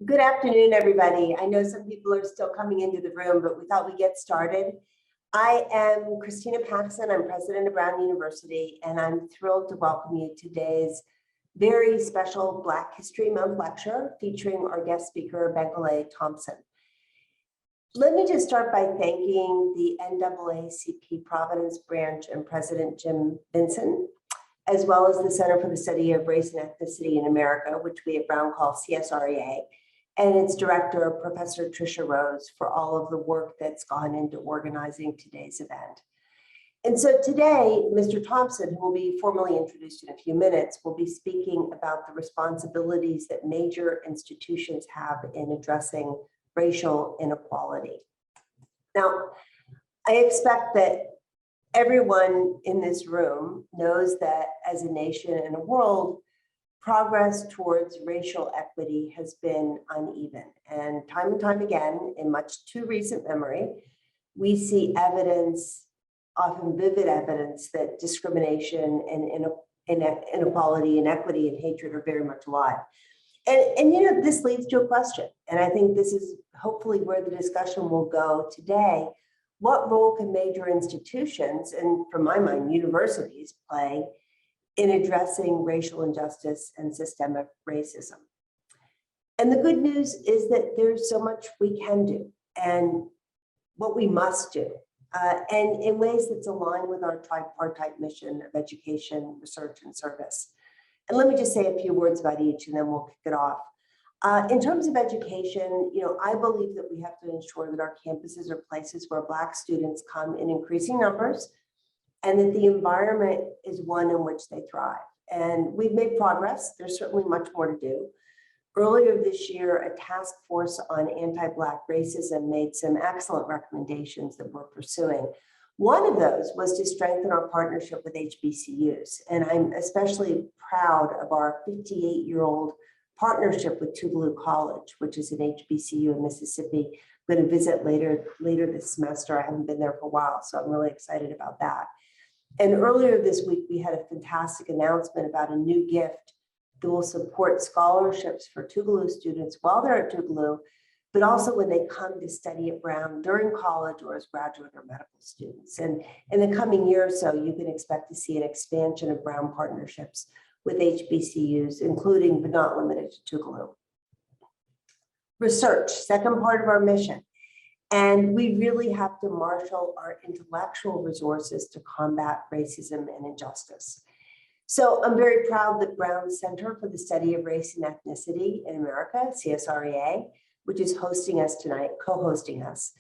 Good afternoon, everybody. I know some people are still coming into the room, but we thought we'd get started. I am Christina Paxson. I'm president of Brown University, and I'm thrilled to welcome you to today's very special Black History Month lecture featuring our guest speaker, Bankole Thompson. Let me just start by thanking the NAACP Providence Branch and President Jim Vincent, as well as the Center for the Study of Race and Ethnicity in America, which we at Brown call CSREA, and its director, Professor Tricia Rose, for all of the work that's gone into organizing today's event. And so today, Mr. Thompson, who will be formally introduced in a few minutes, will be speaking about the responsibilities that major institutions have in addressing racial inequality. Now, I expect that everyone in this room knows that as a nation and a world, progress towards racial equity has been uneven. And time again, in much too recent memory, we see evidence, often vivid evidence, that discrimination and inequality, inequity, and hatred are very much alive. And you know, this leads to a question. And I think this is hopefully where the discussion will go today. What role can major institutions, and from my mind, universities, play in addressing racial injustice and systemic racism? And the good news is that there's so much we can do and what we must do, and in ways that's aligned with our tripartite mission of education, research, and service. And let me just say a few words about each, and then we'll kick it off. In terms of education, you know, I believe that we have to ensure that our campuses are places where Black students come in increasing numbers, and that the environment is one in which they thrive. And we've made progress. There's certainly much more to do. Earlier this year, a task force on anti-Black racism made some excellent recommendations that we're pursuing. One of those was to strengthen our partnership with HBCUs. And I'm especially proud of our 58-year-old partnership with Tougaloo College, which is an HBCU in Mississippi. I'm going to visit later this semester. I haven't been there for a while, so I'm really excited about that. And earlier this week, we had a fantastic announcement about a new gift that will support scholarships for Tougaloo students while they're at Tougaloo, but also when they come to study at Brown during college or as graduate or medical students. And in the coming year or so, you can expect to see an expansion of Brown partnerships with HBCUs, including but not limited to Tougaloo. Research, second part of our mission. And we really have to marshal our intellectual resources to combat racism and injustice. So I'm very proud that Brown's Center for the Study of Race and Ethnicity in America, CSREA, which is hosting us tonight, co-hosting us.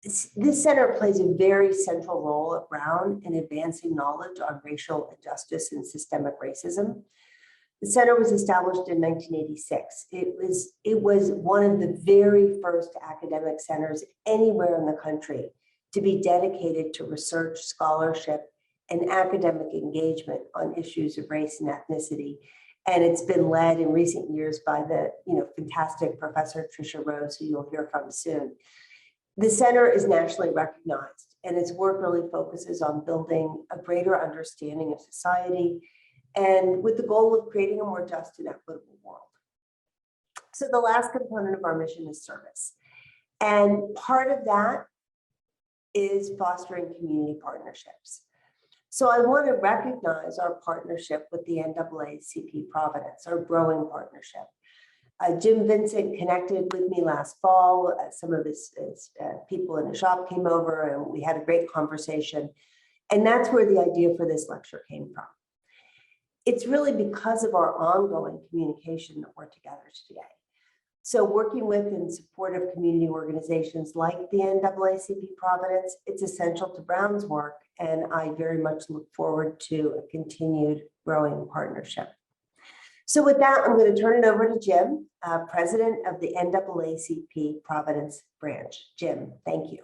This center plays a very central role at Brown in advancing knowledge on racial injustice and systemic racism. The center was established in 1986. It was one of the very first academic centers anywhere in the country to be dedicated to research, scholarship, and academic engagement on issues of race and ethnicity. And it's been led in recent years by the fantastic Professor Tricia Rose, who you'll hear from soon. The center is nationally recognized, and its work really focuses on building a greater understanding of society, and with the goal of creating a more just and equitable world. So the last component of our mission is service. And part of that is fostering community partnerships. So I want to recognize our partnership with the NAACP Providence, our growing partnership. Jim Vincent connected with me last fall. Some of his people in the shop came over and we had a great conversation. And that's where the idea for this lecture came from. It's really because of our ongoing communication that we're together today. So working with and support of community organizations like the NAACP Providence, it's essential to Brown's work, and I very much look forward to a continued growing partnership. So with that, I'm going to turn it over to Jim, President of the NAACP Providence Branch. Jim, thank you.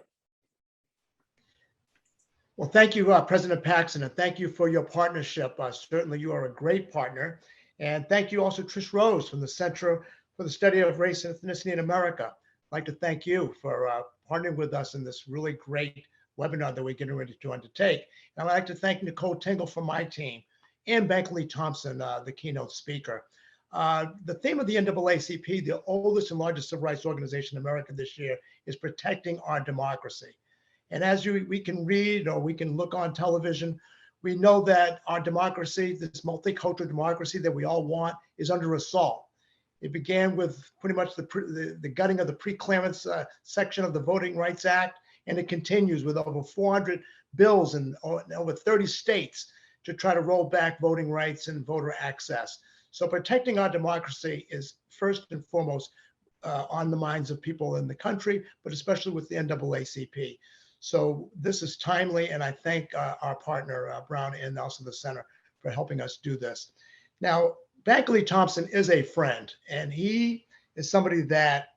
Well, thank you, President Paxson, and thank you for your partnership. Certainly, you are a great partner. And thank you also, Tricia Rose from the Center for the Study of Race and Ethnicity in America. I'd like to thank you for partnering with us in this really great webinar that we're getting ready to undertake. And I'd like to thank Nicole Tingle from my team and Bankole Thompson, the keynote speaker. The theme of the NAACP, the oldest and largest civil rights organization in America this year, is protecting our democracy. And as we can read or we can look on television, we know that our democracy, this multicultural democracy that we all want, is under assault. It began with pretty much the gutting of the pre-clearance section of the Voting Rights Act, and it continues with over 400 bills in over 30 states to try to roll back voting rights and voter access. So protecting our democracy is first and foremost on the minds of people in the country, but especially with the NAACP. So this is timely, and I thank our partner, Brown, and also the Center for helping us do this. Now, Bankole Thompson is a friend, and he is somebody that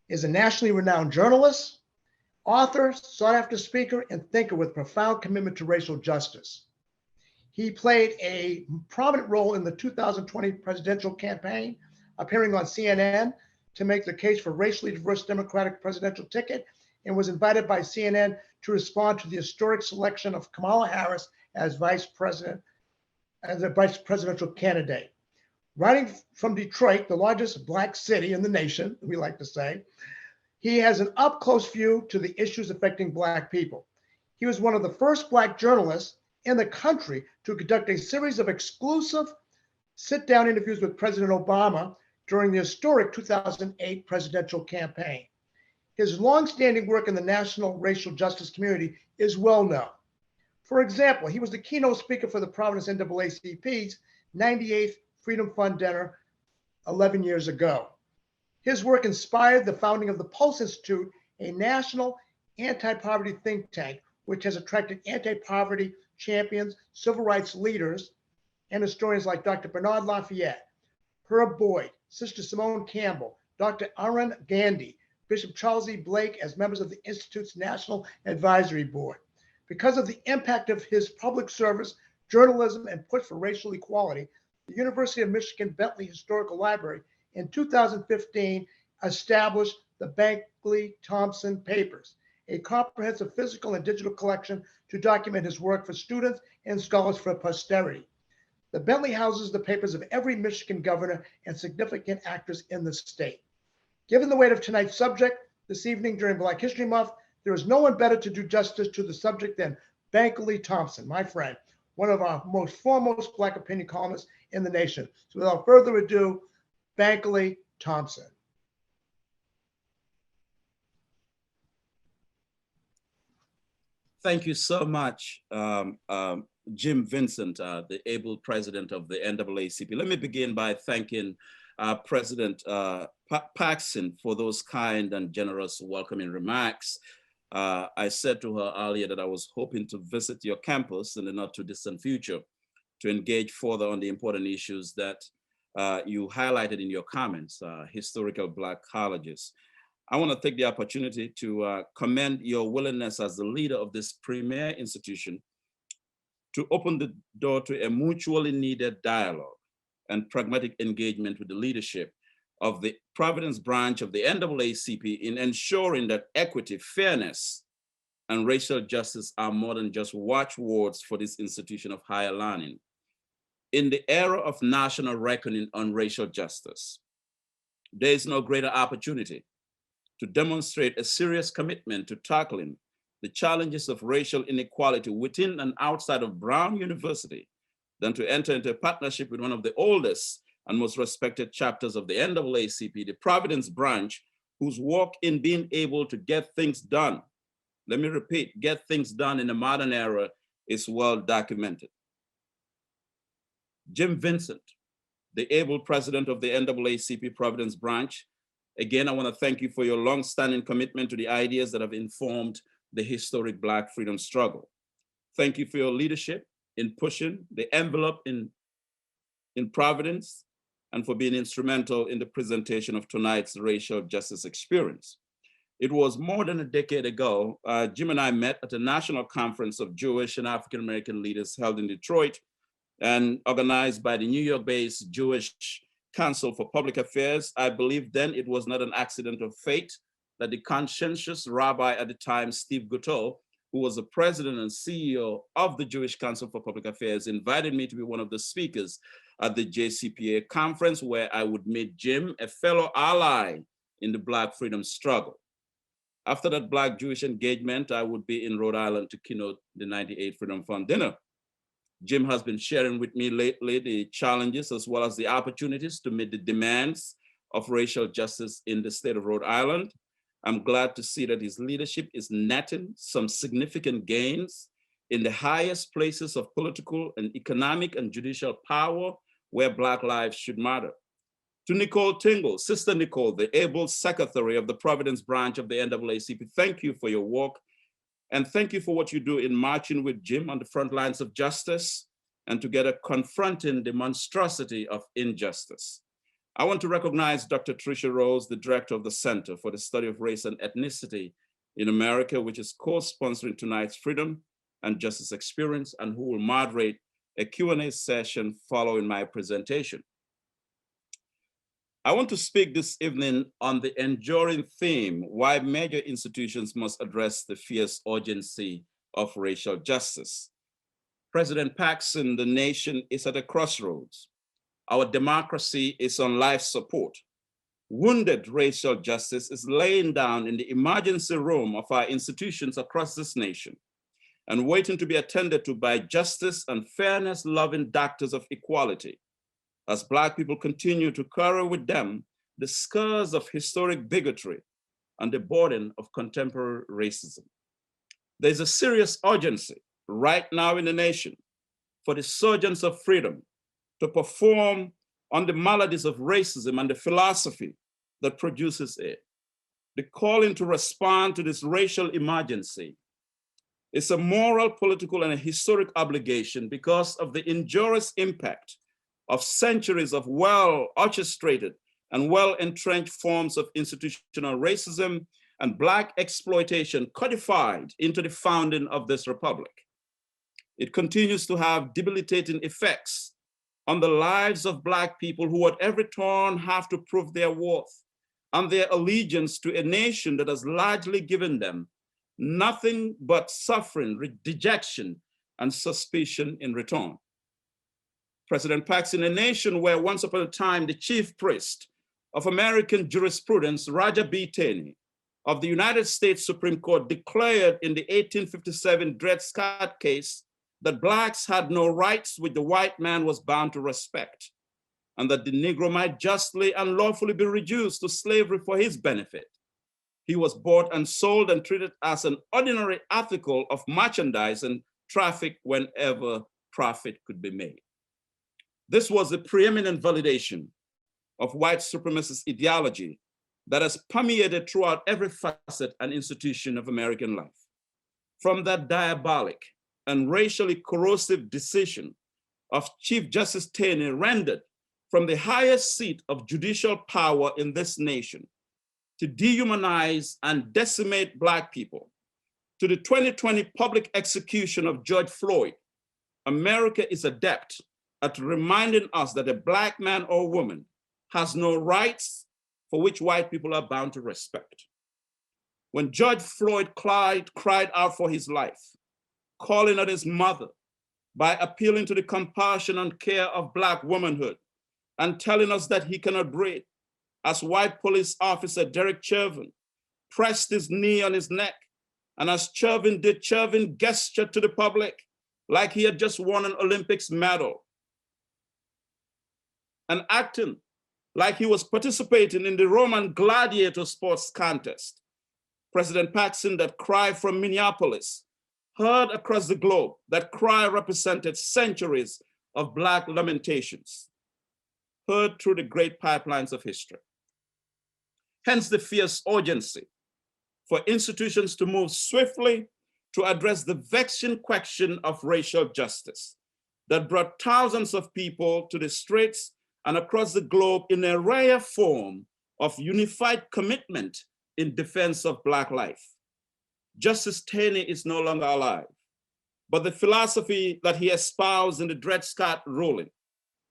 is a nationally renowned journalist, author, sought-after speaker, and thinker with profound commitment to racial justice. He played a prominent role in the 2020 presidential campaign, appearing on CNN to make the case for racially diverse Democratic presidential ticket, and was invited by CNN to respond to the historic selection of Kamala Harris as vice presidential candidate. Writing from Detroit, the largest Black city in the nation, we like to say, he has an up-close view to the issues affecting Black people. He was one of the first Black journalists in the country to conduct a series of exclusive sit-down interviews with President Obama during the historic 2008 presidential campaign. His longstanding work in the national racial justice community is well known. For example, he was the keynote speaker for the Providence NAACP's 98th Freedom Fund dinner 11 years ago. His work inspired the founding of the Pulse Institute, a national anti-poverty think tank, which has attracted anti-poverty champions, civil rights leaders, and historians like Dr. Bernard Lafayette, Herb Boyd, Sister Simone Campbell, Dr. Arun Gandhi, Bishop Charles E. Blake as members of the Institute's National Advisory Board. Because of the impact of his public service, journalism, and push for racial equality, the University of Michigan Bentley Historical Library in 2015 established the Bankole Thompson Papers, a comprehensive physical and digital collection to document his work for students and scholars for posterity. The Bentley houses the papers of every Michigan governor and significant actors in the state. Given the weight of tonight's subject this evening during Black History Month, there is no one better to do justice to the subject than Bankole Thompson, my friend, one of our most foremost Black opinion columnists in the nation. So without further ado, Bankole Thompson. Thank you so much, Jim Vincent, the able president of the NAACP. Let me begin by thanking President Paxson for those kind and generous welcoming remarks. I said to her earlier that I was hoping to visit your campus in the not too distant future to engage further on the important issues that you highlighted in your comments, historical Black colleges. I want to take the opportunity to commend your willingness as the leader of this premier institution to open the door to a mutually needed dialogue and pragmatic engagement with the leadership of the Providence branch of the NAACP in ensuring that equity, fairness, and racial justice are more than just watchwords for this institution of higher learning. In the era of national reckoning on racial justice, there is no greater opportunity to demonstrate a serious commitment to tackling the challenges of racial inequality within and outside of Brown University than to enter into a partnership with one of the oldest and most respected chapters of the NAACP, the Providence branch, whose work in being able to get things done, let me repeat, get things done in the modern era is well documented. Jim Vincent, the able president of the NAACP Providence branch, again, I want to thank you for your long-standing commitment to the ideas that have informed the historic Black freedom struggle. Thank you for your leadership in pushing the envelope in Providence and for being instrumental in the presentation of tonight's racial justice experience. It was more than a decade ago, Jim and I met at a national conference of Jewish and African-American leaders held in Detroit and organized by the New York-based Jewish Council for Public Affairs. I believe then it was not an accident of fate that the conscientious rabbi at the time, Steve Gutto, who was the president and CEO of the Jewish Council for Public Affairs, invited me to be one of the speakers at the JCPA conference, where I would meet Jim, a fellow ally in the Black freedom struggle. After that Black-Jewish engagement, I would be in Rhode Island to keynote the 98 Freedom Fund dinner. Jim has been sharing with me lately the challenges as well as the opportunities to meet the demands of racial justice in the state of Rhode Island. I'm glad to see that his leadership is netting some significant gains in the highest places of political and economic and judicial power where Black lives should matter. To Nicole Tingle, Sister Nicole, the able secretary of the Providence Branch of the NAACP, thank you for your work. And thank you for what you do in marching with Jim on the front lines of justice and together confronting the monstrosity of injustice. I want to recognize Dr. Tricia Rose, the director of the Center for the Study of Race and Ethnicity in America, which is co-sponsoring tonight's Freedom and Justice Experience, and who will moderate a Q&A session following my presentation. I want to speak this evening on the enduring theme, why major institutions must address the fierce urgency of racial justice. President Paxson, the nation is at a crossroads. Our democracy is on life support. Wounded racial justice is laying down in the emergency room of our institutions across this nation and waiting to be attended to by justice and fairness-loving doctors of equality, as Black people continue to carry with them the scars of historic bigotry and the burden of contemporary racism. There's a serious urgency right now in the nation for the surgeons of freedom to perform on the maladies of racism and the philosophy that produces it. The calling to respond to this racial emergency is a moral, political, and a historic obligation because of the injurious impact of centuries of well-orchestrated and well-entrenched forms of institutional racism and Black exploitation codified into the founding of this republic. It continues to have debilitating effects on the lives of Black people who at every turn have to prove their worth and their allegiance to a nation that has largely given them nothing but suffering, dejection, and suspicion in return. President Paxson, a nation where once upon a time the chief priest of American jurisprudence, Roger B. Taney of the United States Supreme Court, declared in the 1857 Dred Scott case that Blacks had no rights which the white man was bound to respect, and that the Negro might justly and lawfully be reduced to slavery for his benefit. He was bought and sold and treated as an ordinary article of merchandise and traffic whenever profit could be made. This was the preeminent validation of white supremacist ideology that has permeated throughout every facet and institution of American life. From that diabolic and racially corrosive decision of Chief Justice Taney rendered from the highest seat of judicial power in this nation to dehumanize and decimate Black people, to the 2020 public execution of George Floyd, America is adept at reminding us that a Black man or woman has no rights for which white people are bound to respect. When George Floyd cried out for his life, calling out his mother by appealing to the compassion and care of Black womanhood and telling us that he cannot breathe, as white police officer Derek Chauvin pressed his knee on his neck, and as Chauvin did, Chauvin gestured to the public like he had just won an Olympics medal, and acting like he was participating in the Roman gladiator sports contest. President Paxson, that cry from Minneapolis, heard across the globe, that cry represented centuries of Black lamentations, heard through the great pipelines of history. Hence the fierce urgency for institutions to move swiftly to address the vexing question of racial justice that brought thousands of people to the streets and across the globe in a rare form of unified commitment in defense of Black life. Justice Taney is no longer alive, but the philosophy that he espoused in the Dred Scott ruling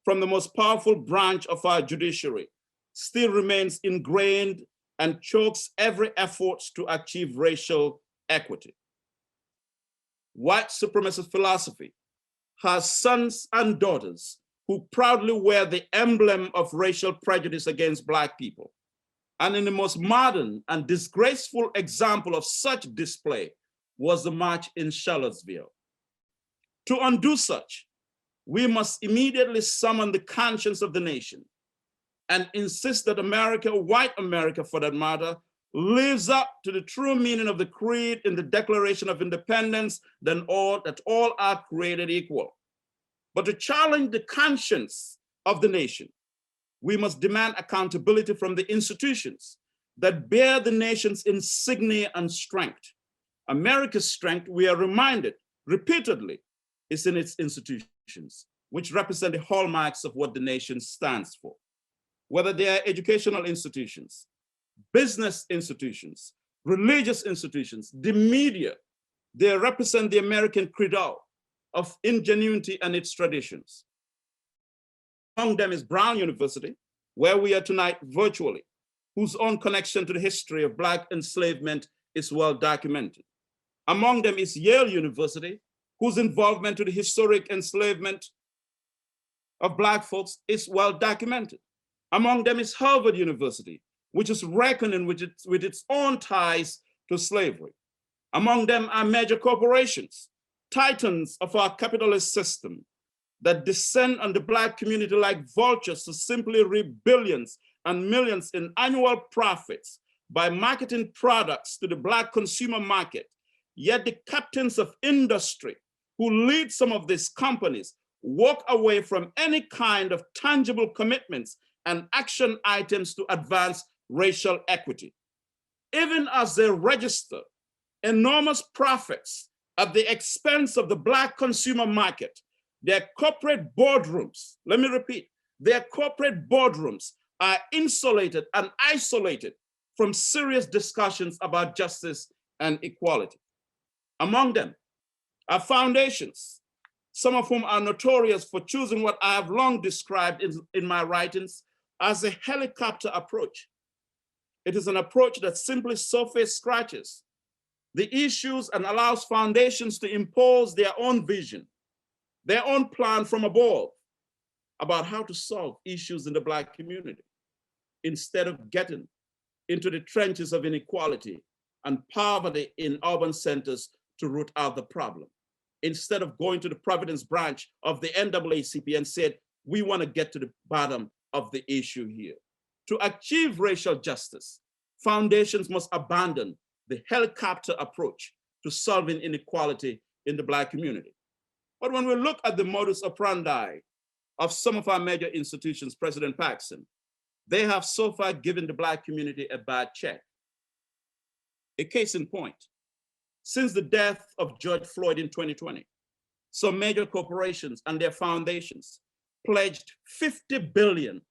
from the most powerful branch of our judiciary still remains ingrained and chokes every effort to achieve racial equity. White supremacist philosophy has sons and daughters who proudly wear the emblem of racial prejudice against Black people. And in the most modern and disgraceful example of such display was the march in Charlottesville. To undo such, we must immediately summon the conscience of the nation and insist that America, white America for that matter, lives up to the true meaning of the creed in the Declaration of Independence, that all are created equal. But to challenge the conscience of the nation, we must demand accountability from the institutions that bear the nation's insignia and strength. America's strength, we are reminded repeatedly, is in its institutions, which represent the hallmarks of what the nation stands for. Whether they are educational institutions, business institutions, religious institutions, the media, they represent the American credo of ingenuity and its traditions. Among them is Brown University, where we are tonight virtually, whose own connection to the history of Black enslavement is well documented. Among them is Yale University, whose involvement to the historic enslavement of Black folks is well documented. Among them is Harvard University, which is reckoning with its own ties to slavery. Among them are major corporations, titans of our capitalist system, that descend on the Black community like vultures to simply reap billions and millions in annual profits by marketing products to the Black consumer market. Yet the captains of industry who lead some of these companies walk away from any kind of tangible commitments and action items to advance racial equity. Even as they register enormous profits at the expense of the Black consumer market, their corporate boardrooms, let me repeat, their corporate boardrooms are insulated and isolated from serious discussions about justice and equality. Among them are foundations, some of whom are notorious for choosing what I have long described in my writings as a helicopter approach. It is an approach that simply surface scratches the issues and allows foundations to impose their own vision, their own plan from above about how to solve issues in the Black community, instead of getting into the trenches of inequality and poverty in urban centers to root out the problem. Instead of going to the Providence branch of the NAACP and said, we want to get to the bottom of the issue here. To achieve racial justice, foundations must abandon the helicopter approach to solving inequality in the Black community. But when we look at the modus operandi of some of our major institutions, President Paxson, they have so far given the Black community a bad check. A case in point, since the death of George Floyd in 2020, some major corporations and their foundations pledged $50 billion,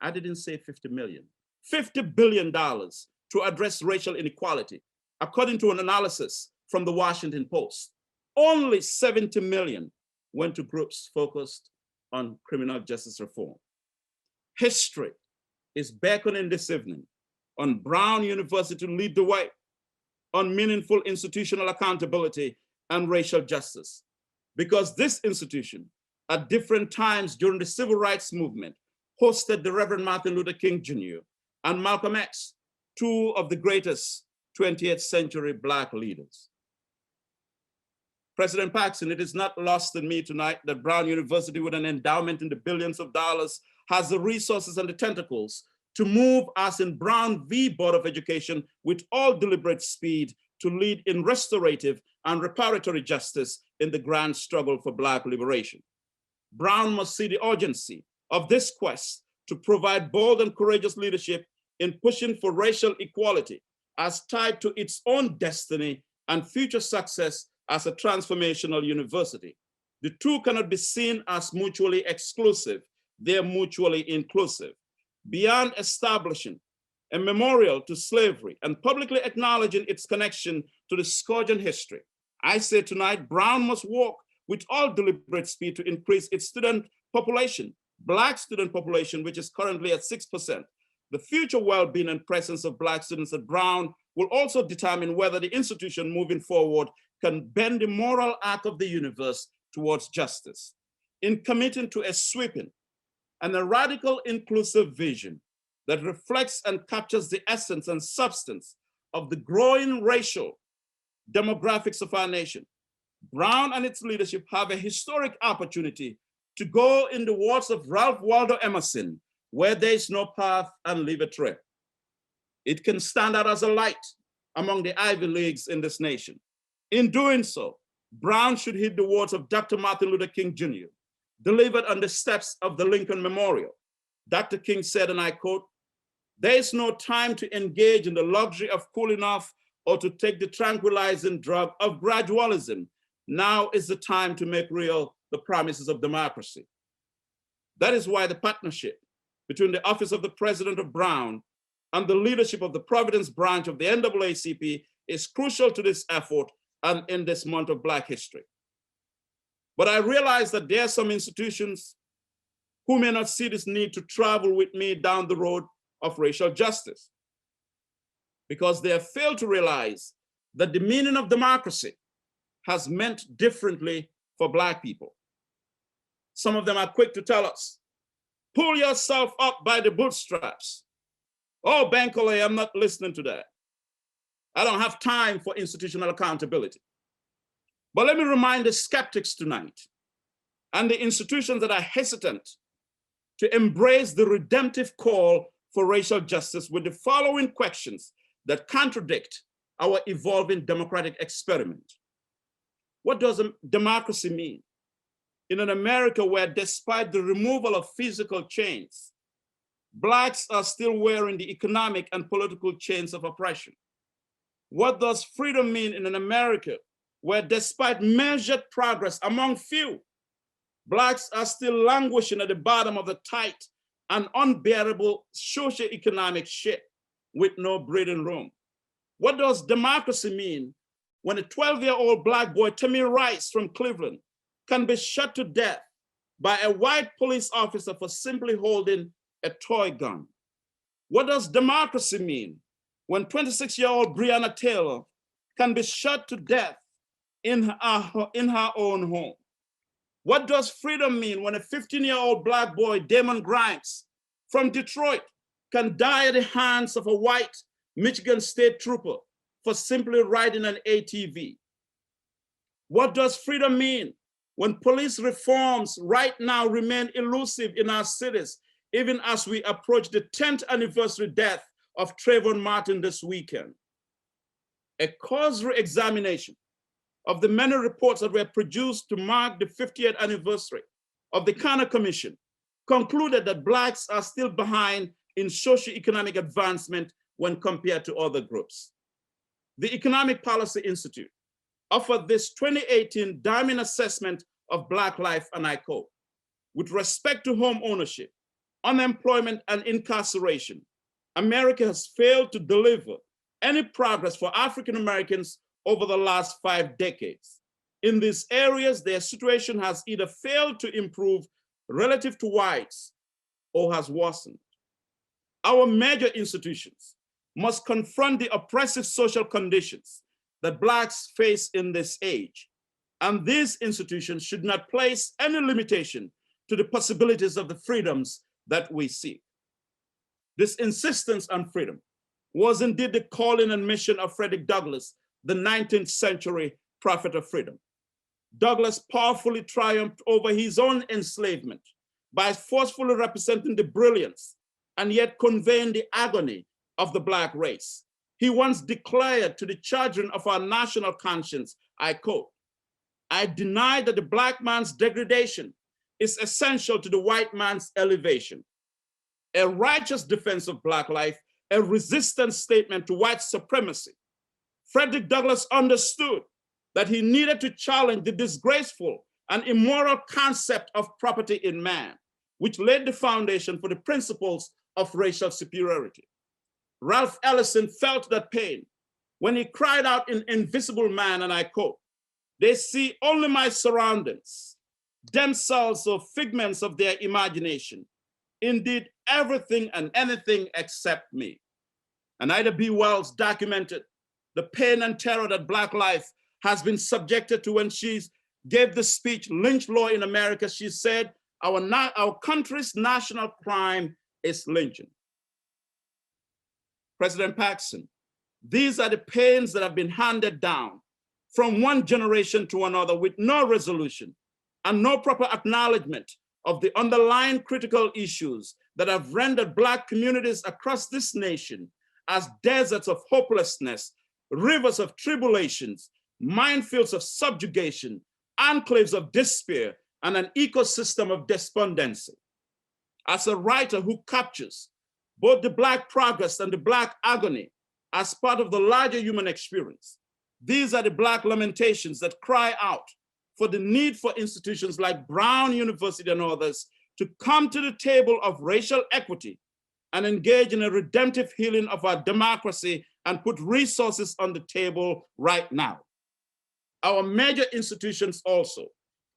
I didn't say 50 million, $50 billion to address racial inequality. According to an analysis from the Washington Post, only 70 million went to groups focused on criminal justice reform. History is beckoning this evening on Brown University to lead the way on meaningful institutional accountability and racial justice. Because this institution, at different times during the civil rights movement, hosted the Reverend Martin Luther King Jr. and Malcolm X, two of the greatest 20th century Black leaders. President Paxson, it is not lost on me tonight that Brown University, with an endowment in the billions of dollars, has the resources and the tentacles to move us in Brown v. Board of Education with all deliberate speed to lead in restorative and reparatory justice in the grand struggle for Black liberation. Brown must see the urgency of this quest to provide bold and courageous leadership in pushing for racial equality as tied to its own destiny and future success as a transformational university. The two cannot be seen as mutually exclusive, they're mutually inclusive. Beyond establishing a memorial to slavery and publicly acknowledging its connection to the scourging history, I say tonight, Brown must work with all deliberate speed to increase its student population, Black student population, which is currently at 6%. The future well-being and presence of Black students at Brown will also determine whether the institution moving forward can bend the moral arc of the universe towards justice. in committing to a sweeping and a radical inclusive vision that reflects and captures the essence and substance of the growing racial demographics of our nation. Brown and its leadership have a historic opportunity to go in the words of Ralph Waldo Emerson, where there is no path and leave a trail. It can stand out as a light among the Ivy Leagues in this nation. In doing so, Brown should heed the words of Dr. Martin Luther King Jr., delivered on the steps of the Lincoln Memorial. Dr. King said, and I quote, "There is no time to engage in the luxury of cooling off or to take the tranquilizing drug of gradualism. Now is the time to make real the promises of democracy." That is why the partnership between the Office of the President of Brown and the leadership of the Providence Branch of the NAACP is crucial to this effort and in this month of Black history. But I realize that there are some institutions who may not see this need to travel with me down the road of racial justice, because they have failed to realize that the meaning of democracy has meant differently for Black people. Some of them are quick to tell us, pull yourself up by the bootstraps. Oh, Bankole, I'm not listening to that. I don't have time for institutional accountability. But let me remind the skeptics tonight and the institutions that are hesitant to embrace the redemptive call for racial justice with the following questions that contradict our evolving democratic experiment. What does democracy mean in an America where, despite the removal of physical chains, Blacks are still wearing the economic and political chains of oppression? What does freedom mean in an America where, despite measured progress among few, Blacks are still languishing at the bottom of the tight and unbearable socioeconomic ship with no breathing room? What does democracy mean when a 12-year-old Black boy, Tamir Rice from Cleveland, can be shot to death by a white police officer for simply holding a toy gun? What does democracy mean when 26-year-old Breonna Taylor can be shot to death in her own home? What does freedom mean when a 15-year-old Black boy, Damon Grimes from Detroit, can die at the hands of a white Michigan State trooper for simply riding an ATV? What does freedom mean when police reforms right now remain elusive in our cities, even as we approach the 10th anniversary death of Trayvon Martin this weekend? A cursory examination of the many reports that were produced to mark the 50th anniversary of the Connor Commission concluded that Blacks are still behind in socioeconomic advancement when compared to other groups. The Economic Policy Institute offered this 2018 damning assessment of Black life, and I quote, "With respect to home ownership, unemployment, and incarceration, America has failed to deliver any progress for African Americans over the last 5 decades. In these areas, their situation has either failed to improve relative to whites or has worsened. Our major institutions must confront the oppressive social conditions that Blacks face in this age, and these institutions should not place any limitation to the possibilities of the freedoms that we seek." This insistence on freedom was indeed the calling and mission of Frederick Douglass, the 19th century prophet of freedom. Douglass powerfully triumphed over his own enslavement by forcefully representing the brilliance and yet conveying the agony of the Black race. He once declared to the children of our national conscience, I quote, "I deny that the Black man's degradation is essential to the white man's elevation." A righteous defense of Black life, a resistance statement to white supremacy. Frederick Douglass understood that he needed to challenge the disgraceful and immoral concept of property in man, which laid the foundation for the principles of racial superiority. Ralph Ellison felt that pain when he cried out in Invisible Man, and I quote, "They see only my surroundings, themselves or figments of their imagination, indeed everything and anything except me." And Ida B. Wells documented the pain and terror that Black life has been subjected to when she's gave the speech, Lynch Law in America, she said, our country's national crime is lynching. President Paxson, these are the pains that have been handed down from one generation to another with no resolution and no proper acknowledgement of the underlying critical issues that have rendered Black communities across this nation as deserts of hopelessness, rivers of tribulations, minefields of subjugation, enclaves of despair, and an ecosystem of despondency. As a writer who captures both the Black progress and the Black agony as part of the larger human experience, these are the Black lamentations that cry out for the need for institutions like Brown University and others to come to the table of racial equity and engage in a redemptive healing of our democracy and put resources on the table right now. Our major institutions also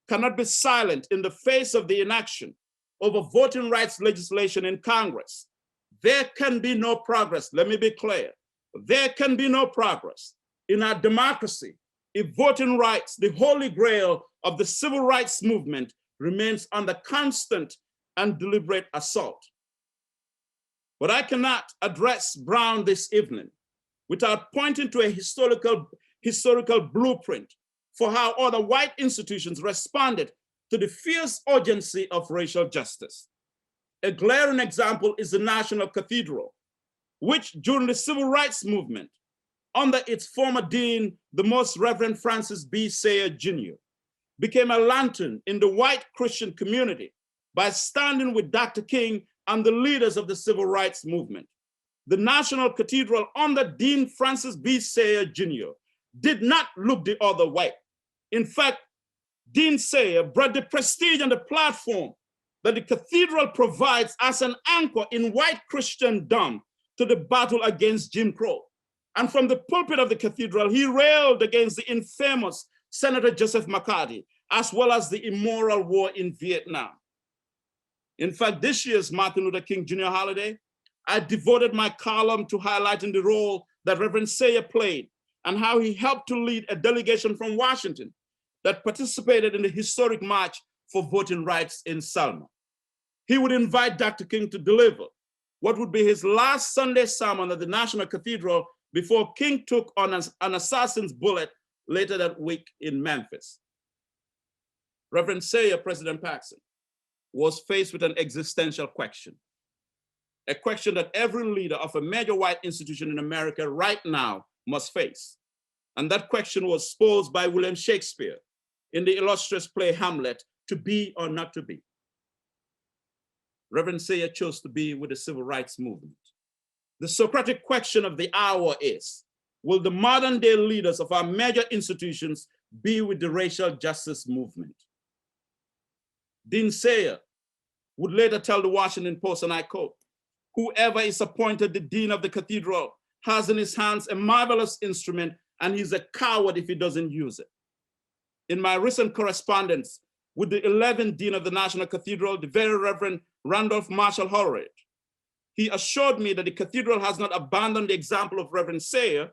cannot be silent in the face of the inaction over voting rights legislation in Congress. There can be no progress, let me be clear. There can be no progress in our democracy if voting rights, the holy grail of the civil rights movement, remains under constant and deliberate assault. But I cannot address Brown this evening without pointing to a historical blueprint for how other white institutions responded to the fierce urgency of racial justice. A glaring example is the National Cathedral, which during the Civil Rights Movement, under its former dean, the Most Reverend Francis B. Sayer Jr., became a lantern in the white Christian community by standing with Dr. King and the leaders of the Civil Rights Movement. The National Cathedral under Dean Francis B. Sayer Jr. did not look the other way. In fact, Dean Sayer brought the prestige and the platform that the cathedral provides as an anchor in white Christendom to the battle against Jim Crow. And from the pulpit of the cathedral, he railed against the infamous Senator Joseph McCarthy, as well as the immoral war in Vietnam. In fact, this year's Martin Luther King Jr. holiday, I devoted my column to highlighting the role that Reverend Sayer played and how he helped to lead a delegation from Washington that participated in the historic march for voting rights in Selma. He would invite Dr. King to deliver what would be his last Sunday sermon at the National Cathedral before King took on an assassin's bullet later that week in Memphis. Reverend Sayer, President Paxson, was faced with an existential question, a question that every leader of a major white institution in America right now must face. And that question was posed by William Shakespeare in the illustrious play Hamlet, to be or not to be. Reverend Sayer chose to be with the civil rights movement. The Socratic question of the hour is, will the modern day leaders of our major institutions be with the racial justice movement? Dean Sayer would later tell the Washington Post, and I quote, "Whoever is appointed the dean of the cathedral has in his hands a marvelous instrument, and he's a coward if he doesn't use it." In my recent correspondence with the 11th dean of the National Cathedral, the very Reverend Randolph Marshall Holroyd, he assured me that the cathedral has not abandoned the example of Reverend Sayer.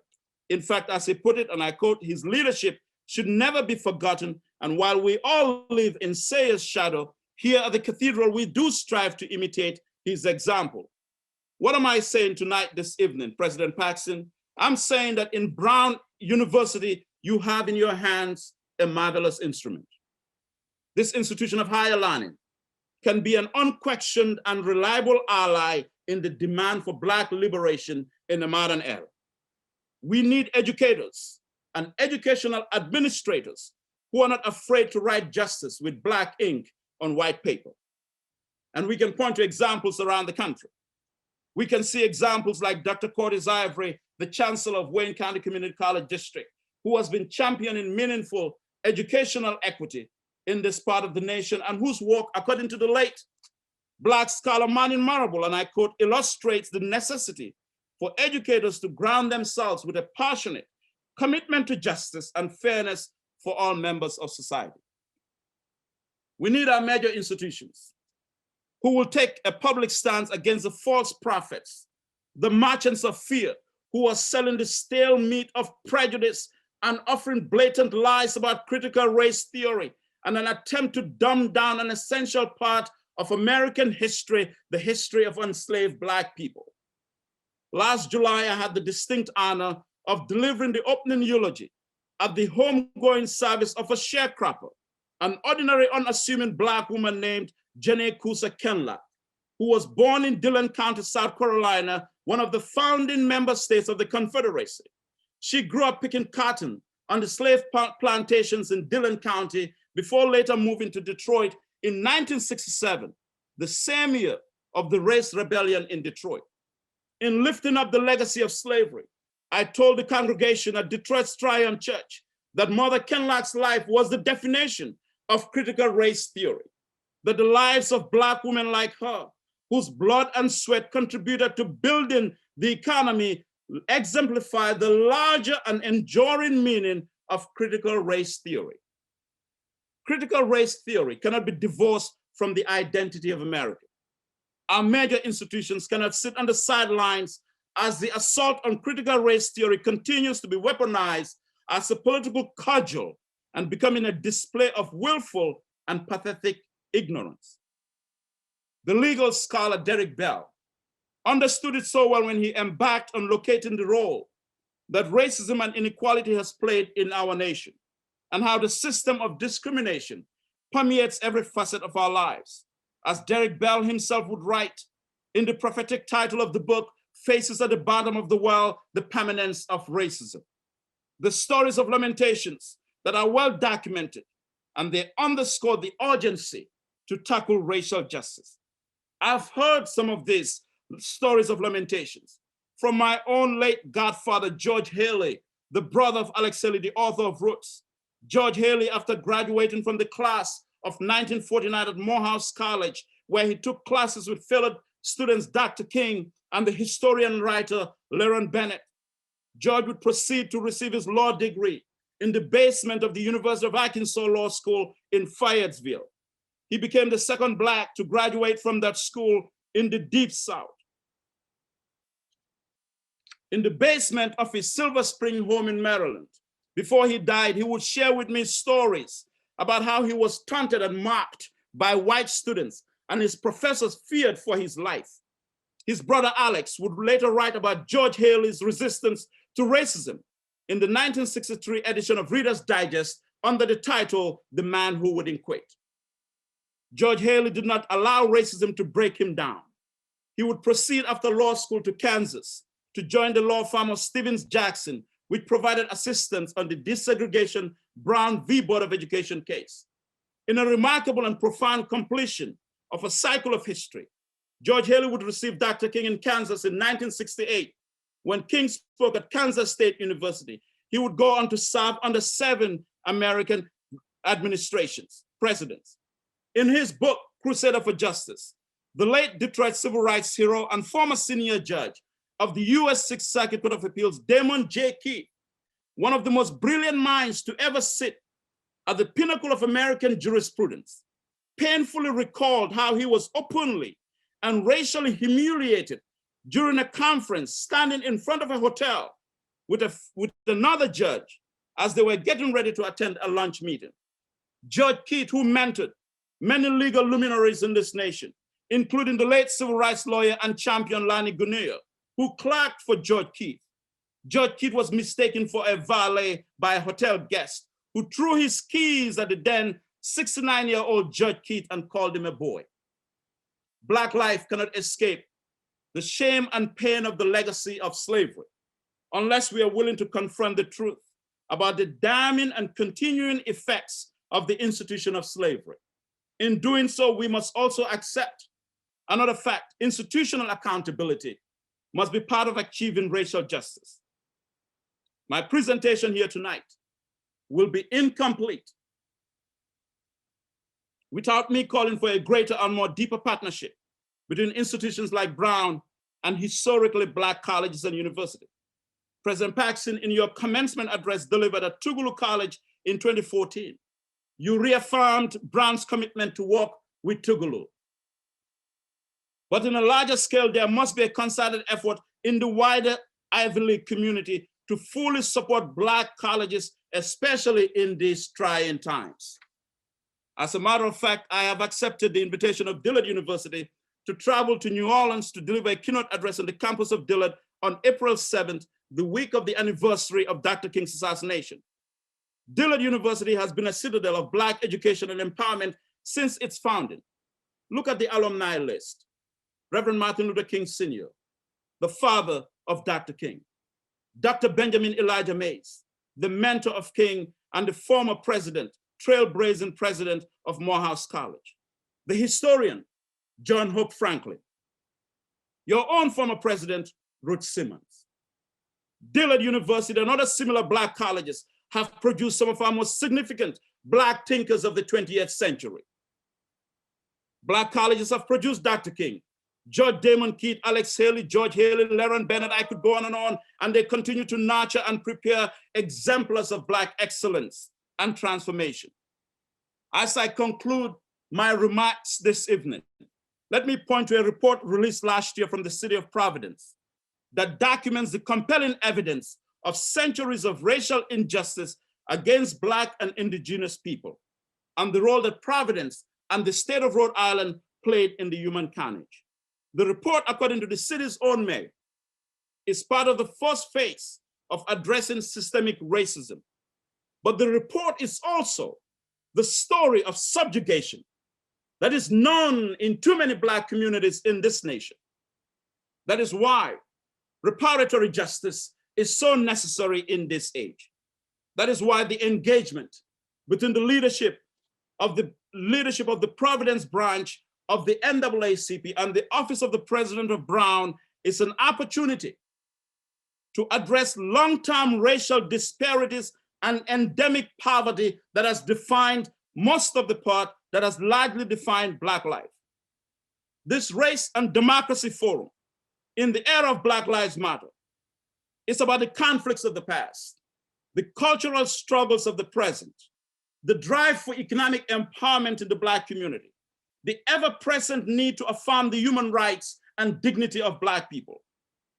In fact, as he put it, and I quote, "His leadership should never be forgotten, and while we all live in Sayer's shadow, here at the cathedral, we do strive to imitate his example." What am I saying tonight, this evening, President Paxson? I'm saying that in Brown University, you have in your hands a marvelous instrument. This institution of higher learning can be an unquestioned and reliable ally in the demand for Black liberation in the modern era. We need educators and educational administrators who are not afraid to write justice with Black ink on white paper. And we can point to examples around the country. We can see examples like Dr. Curtis Ivory, the Chancellor of Wayne County Community College District, who has been championing meaningful educational equity in this part of the nation, and whose work, according to the late Black scholar Martin Marable, and I quote, illustrates the necessity for educators to ground themselves with a passionate commitment to justice and fairness for all members of society. We need our major institutions who will take a public stance against the false prophets, the merchants of fear, who are selling the stale meat of prejudice and offering blatant lies about critical race theory and an attempt to dumb down an essential part of American history, the history of enslaved Black people. Last July, I had the distinct honor of delivering the opening eulogy at the homegoing service of a sharecropper, an ordinary, unassuming Black woman named Jenny Kusa Kenlack, who was born in Dillon County, South Carolina, one of the founding member states of the Confederacy. She grew up picking cotton on the slave plantations in Dillon County before later moving to Detroit in 1967, the same year of the race rebellion in Detroit. In lifting up the legacy of slavery, I told the congregation at Detroit's Tryon Church that Mother Kenlack's life was the definition of critical race theory, that the lives of Black women like her, whose blood and sweat contributed to building the economy, exemplify the larger and enduring meaning of critical race theory. Critical race theory cannot be divorced from the identity of America. Our major institutions cannot sit on the sidelines as the assault on critical race theory continues to be weaponized as a political cudgel and becoming a display of willful and pathetic ignorance. The legal scholar Derek Bell understood it so well when he embarked on locating the role that racism and inequality has played in our nation, and how the system of discrimination permeates every facet of our lives. As Derek Bell himself would write in the prophetic title of the book, Faces at the Bottom of the Well, The Permanence of Racism. The stories of lamentations that are well documented, and they underscore the urgency to tackle racial justice. I've heard some of these stories of lamentations from my own late godfather, George Haley, the brother of Alex Haley, the author of Roots. George Haley, after graduating from the class of 1949 at Morehouse College, where he took classes with fellow students Dr. King and the historian and writer Leron Bennett, George would proceed to receive his law degree in the basement of the University of Arkansas Law School in Fayetteville. He became the second Black to graduate from that school in the Deep South. In the basement of his Silver Spring home in Maryland, before he died, he would share with me stories about how he was taunted and mocked by white students, and his professors feared for his life. His brother Alex would later write about George Haley's resistance to racism in the 1963 edition of Reader's Digest under the title, The Man Who Wouldn't Quit. George Haley did not allow racism to break him down. He would proceed after law school to Kansas to join the law firm of Stevens Jackson, which provided assistance on the desegregation Brown v. Board of Education case. In a remarkable and profound completion of a cycle of history, George Haley would receive Dr. King in Kansas in 1968. When King spoke at Kansas State University, he would go on to serve under 7 American administrations, presidents. In his book, Crusader for Justice, the late Detroit civil rights hero and former senior judge of the US Sixth Circuit Court of Appeals, Damon J. Keith, one of the most brilliant minds to ever sit at the pinnacle of American jurisprudence, painfully recalled how he was openly and racially humiliated during a conference standing in front of a hotel with another judge as they were getting ready to attend a lunch meeting. Judge Keith, who mentored many legal luminaries in this nation, including the late civil rights lawyer and champion Lani Guinier, who clerked for Judge Keith. Judge Keith was mistaken for a valet by a hotel guest who threw his keys at the then 69-year-old Judge Keith and called him a boy. Black life cannot escape the shame and pain of the legacy of slavery unless we are willing to confront the truth about the damning and continuing effects of the institution of slavery. In doing so, we must also accept another fact: institutional accountability must be part of achieving racial justice. My presentation here tonight will be incomplete without me calling for a greater and more deeper partnership between institutions like Brown and historically Black colleges and universities. President Paxson, in your commencement address delivered at Tougaloo College in 2014, you reaffirmed Brown's commitment to work with Tougaloo. But in a larger scale, there must be a concerted effort in the wider Ivy League community to fully support Black colleges especially in these trying times. As a matter of fact, I have accepted the invitation of Dillard University to travel to New Orleans to deliver a keynote address on the campus of Dillard on April 7th, the week of the anniversary of Dr. King's assassination. Dillard University has been a citadel of Black education and empowerment since its founding. Look at the alumni list. Reverend Martin Luther King Sr., the father of Dr. King. Dr. Benjamin Elijah Mays, the mentor of King and the former president, trailblazing president of Morehouse College. The historian, John Hope Franklin. Your own former president, Ruth Simmons. Dillard University and other similar Black colleges have produced some of our most significant Black thinkers of the 20th century. Black colleges have produced Dr. King, George Damon Keith, Alex Haley, George Haley, Laren Bennett, I could go on, and they continue to nurture and prepare exemplars of Black excellence and transformation. As I conclude my remarks this evening, let me point to a report released last year from the city of Providence that documents the compelling evidence of centuries of racial injustice against Black and indigenous people, and the role that Providence and the state of Rhode Island played in the human carnage. The report, according to the city's own mayor, is part of the first phase of addressing systemic racism. But the report is also the story of subjugation that is known in too many Black communities in this nation. That is why reparatory justice is so necessary in this age. That is why the engagement between the leadership of the Providence Branch of the NAACP and the Office of the President of Brown is an opportunity to address long-term racial disparities and endemic poverty that has defined most of the part that has largely defined Black life. This Race and Democracy Forum in the era of Black Lives Matter is about the conflicts of the past, the cultural struggles of the present, the drive for economic empowerment in the Black community, the ever-present need to affirm the human rights and dignity of Black people.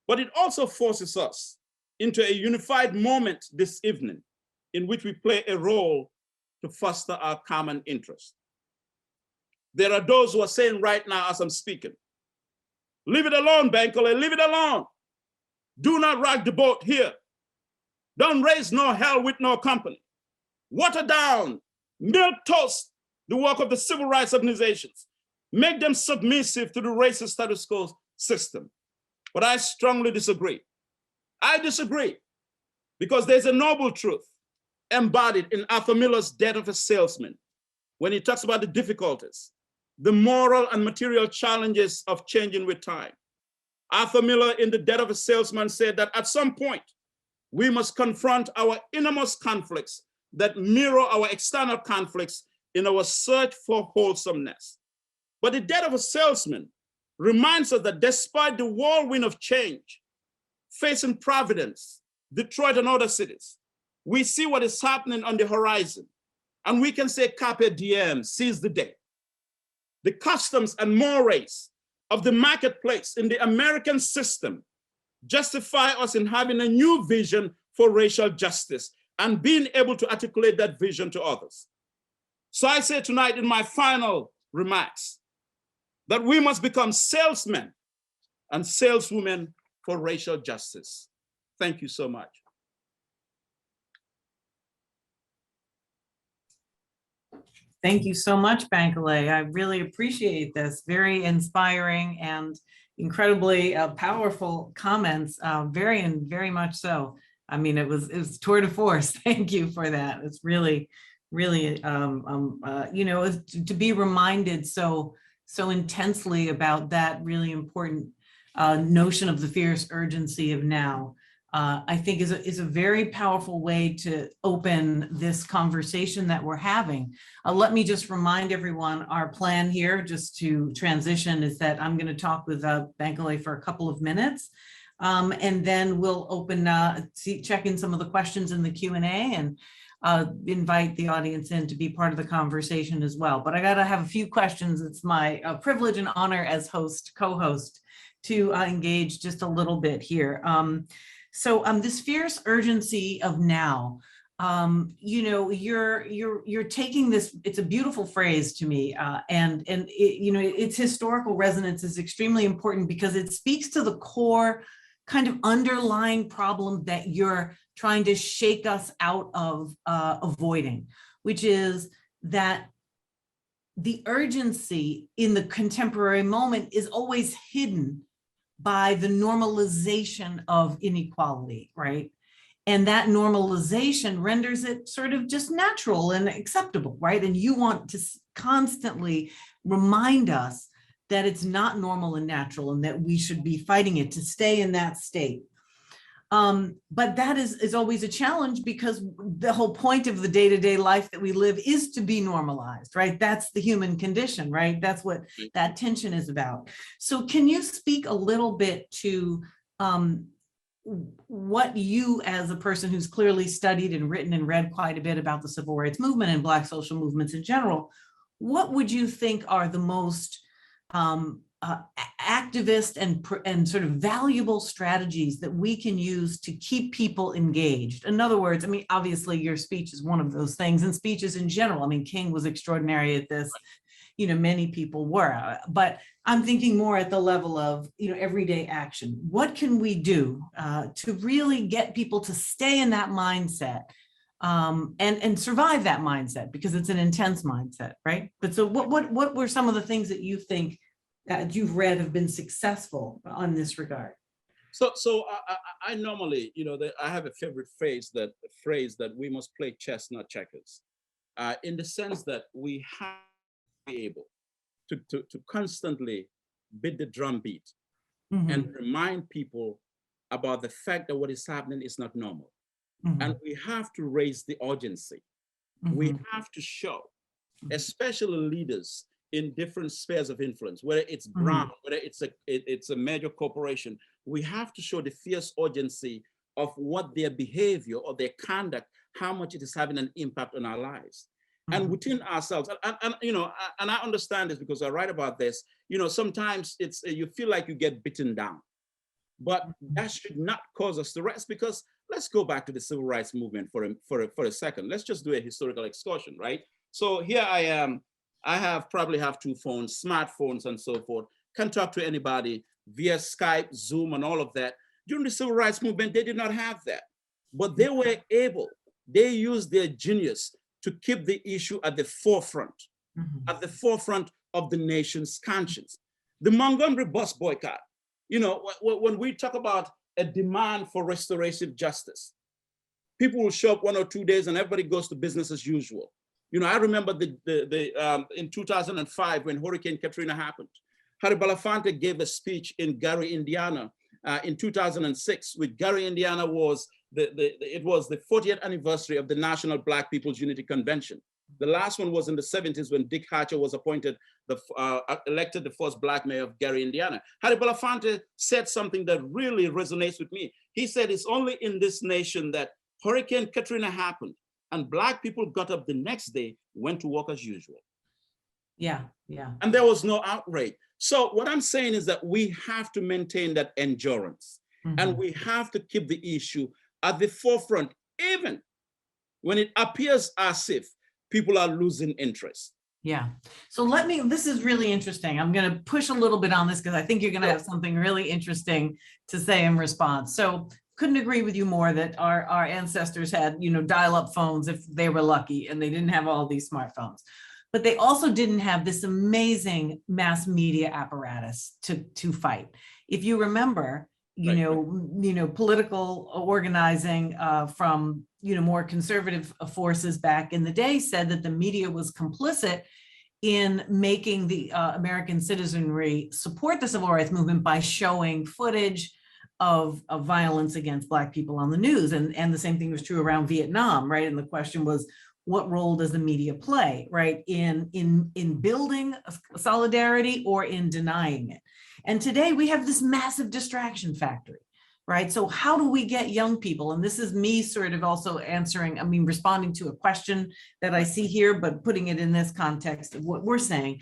But it also forces us into a unified moment this evening in which we play a role to foster our common interest. There are those who are saying right now as I'm speaking, leave it alone, Bankole, leave it alone. Do not rock the boat here. Don't raise no hell with no company. Water down, milquetoast the work of the civil rights organizations. Make them submissive to the racist status quo system. But I strongly disagree. I disagree because there's a noble truth embodied in Arthur Miller's Death of a Salesman when he talks about the difficulties, the moral and material challenges of changing with time. Arthur Miller in The Death of a Salesman said that at some point, we must confront our innermost conflicts that mirror our external conflicts in our search for wholesomeness. But The Death of a Salesman reminds us that despite the whirlwind of change facing Providence, Detroit, and other cities, we see what is happening on the horizon. And we can say, carpe diem, seize the day. The customs and mores of the marketplace in the American system justify us in having a new vision for racial justice and being able to articulate that vision to others. So I say tonight in my final remarks that we must become salesmen and saleswomen for racial justice. Thank you so much. Thank you so much, Bankole. I really appreciate this. Very inspiring and incredibly powerful comments. Very much so. I mean, it was tour de force. Thank you for that. It's really, really, you know, to be reminded so intensely about that really important notion of the fierce urgency of now. I think is a very powerful way to open this conversation that we're having. Let me just remind everyone, our plan here, just to transition, is that I'm going to talk with Bankole for a couple of minutes, and then we'll open, check in some of the questions in the Q&A and invite the audience in to be part of the conversation as well. But I got to have a few questions. It's my privilege and honor as co-host, to engage just a little bit here. So this fierce urgency of now, you know, you're taking this, it's a beautiful phrase to me, and it, you know, its historical resonance is extremely important because it speaks to the core kind of underlying problem that you're trying to shake us out of avoiding, which is that the urgency in the contemporary moment is always hidden by the normalization of inequality, right? And that normalization renders it sort of just natural and acceptable, right? And you want to constantly remind us that it's not normal and natural and that we should be fighting it to stay in that state. But that is always a challenge because the whole point of the day-to-day life that we live is to be normalized, right? That's the human condition, right? That's what that tension is about. So can you speak a little bit to what you, as a person who's clearly studied and written and read quite a bit about the civil rights movement and Black social movements in general, what would you think are the most activist and sort of valuable strategies that we can use to keep people engaged? In other words, I mean, obviously your speech is one of those things, and speeches in general. I mean, King was extraordinary at this, you know, many people were, but I'm thinking more at the level of, you know, everyday action. What can we do to really get people to stay in that mindset and survive that mindset, because it's an intense mindset, right? But so what were some of the things that you think that you've read have been successful on this regard? So I normally, you know, I have a favorite phrase that we must play chess, not checkers, in the sense that we have to be able to constantly beat the drum beat and remind people about the fact that what is happening is not normal. And we have to raise the urgency. We have to show, especially leaders in different spheres of influence, whether it's Brown, whether it's a major corporation, we have to show the fierce urgency of what their behavior or their conduct, how much it is having an impact on our lives. And within ourselves, and you know, and I understand this because I write about this, you know, sometimes it's, you feel like you get beaten down, but that should not cause us to rest, because let's go back to the civil rights movement for a second. Let's just do a historical excursion, right? So here I am, probably have two phones, smartphones and so forth, can talk to anybody via Skype, Zoom, and all of that. During the civil rights movement, they did not have that, but they were able, they used their genius to keep the issue at the forefront of the nation's conscience. The Montgomery bus boycott, you know, when we talk about a demand for restorative justice, people will show up 1 or 2 days and everybody goes to business as usual. You know, I remember in 2005 when Hurricane Katrina happened, Harry Belafonte gave a speech in Gary, Indiana, in 2006, which Gary, Indiana was it was the 40th anniversary of the National Black People's Unity Convention. The last one was in the 70s when Dick Hatcher was appointed, elected the first Black mayor of Gary, Indiana. Harry Belafonte said something that really resonates with me. He said, it's only in this nation that Hurricane Katrina happened and Black people got up the next day, went to work as usual. Yeah. And there was no outrage. So what I'm saying is that we have to maintain that endurance, and we have to keep the issue at the forefront, even when it appears as if people are losing interest. Yeah. So this is really interesting. I'm going to push a little bit on this because I think you're going to have something really interesting to say in response. So couldn't agree with you more that our ancestors had, you know, dial-up phones if they were lucky, and they didn't have all these smartphones. But they also didn't have this amazing mass media apparatus to fight. If you remember, you know, political organizing from, you know, more conservative forces back in the day said that the media was complicit in making the American citizenry support the civil rights movement by showing footage of violence against Black people on the news. And the same thing was true around Vietnam, right? And the question was, what role does the media play, right, in building solidarity or in denying it? And today we have this massive distraction factory, right? So how do we get young people? And this is me sort of also responding to a question that I see here, but putting it in this context of what we're saying,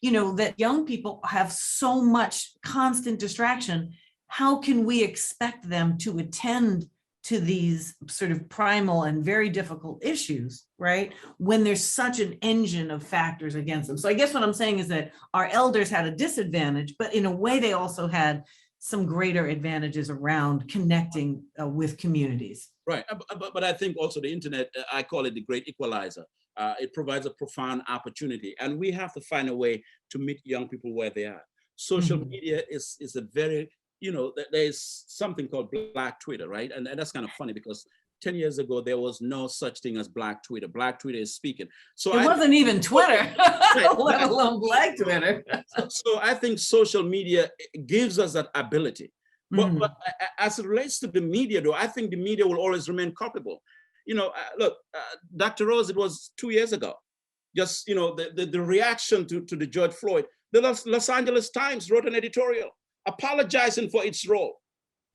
you know, that young people have so much constant distraction. How can we expect them to attend to these sort of primal and very difficult issues, right? When there's such an engine of factors against them. So I guess what I'm saying is that our elders had a disadvantage, but in a way they also had some greater advantages around connecting with communities. Right, but I think also the internet, I call it the Great Equalizer. It provides a profound opportunity, and we have to find a way to meet young people where they are. Social media is a very, there's something called Black Twitter, right? And that's kind of funny because 10 years ago, there was no such thing as Black Twitter. Black Twitter is speaking. So it wasn't even Twitter, let alone Black Twitter. So I think social media gives us that ability. But as it relates to the media, though, I think the media will always remain culpable. Look, Dr. Rose, it was 2 years ago. Just, the reaction to the George Floyd. The Los Angeles Times wrote an editorial apologizing for its role,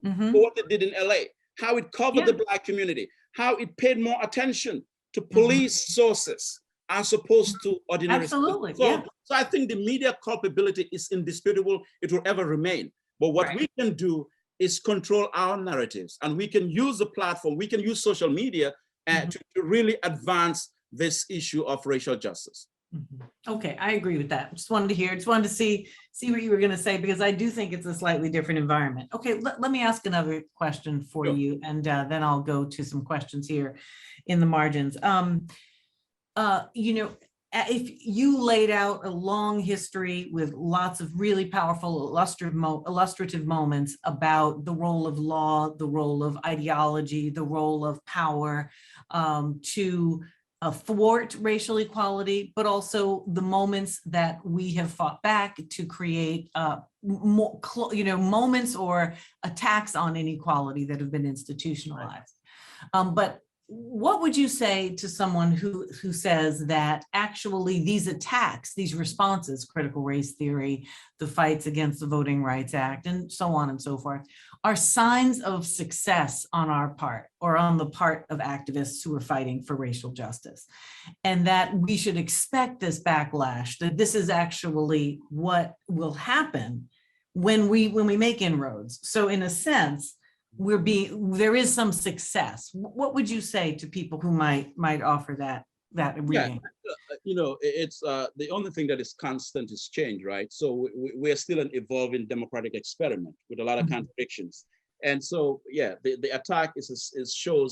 for what it did in LA, how it covered the Black community, how it paid more attention to police sources as opposed to ordinary. Absolutely, so I think the media culpability is indisputable. It will ever remain. But what we can do is control our narratives, and we can use the platform, we can use social media to really advance this issue of racial justice. Okay, I agree with that. Just wanted to see what you were going to say, because I do think it's a slightly different environment. Okay, let me ask another question for you, and then I'll go to some questions here in the margins. If you laid out a long history with lots of really powerful illustrative moments about the role of law, the role of ideology, the role of power to thwart racial equality, but also the moments that we have fought back to create moments or attacks on inequality that have been institutionalized. But what would you say to someone who says that actually these attacks, these responses, critical race theory, the fights against the Voting Rights Act, and so on and so forth, are signs of success on our part or on the part of activists who are fighting for racial justice, and that we should expect this backlash, that this is actually what will happen when we make inroads? So in a sense, there is some success. What would you say to people who might offer that reading? It's the only thing that is constant is change, right? So we're still an evolving democratic experiment with a lot of contradictions. And so, the attack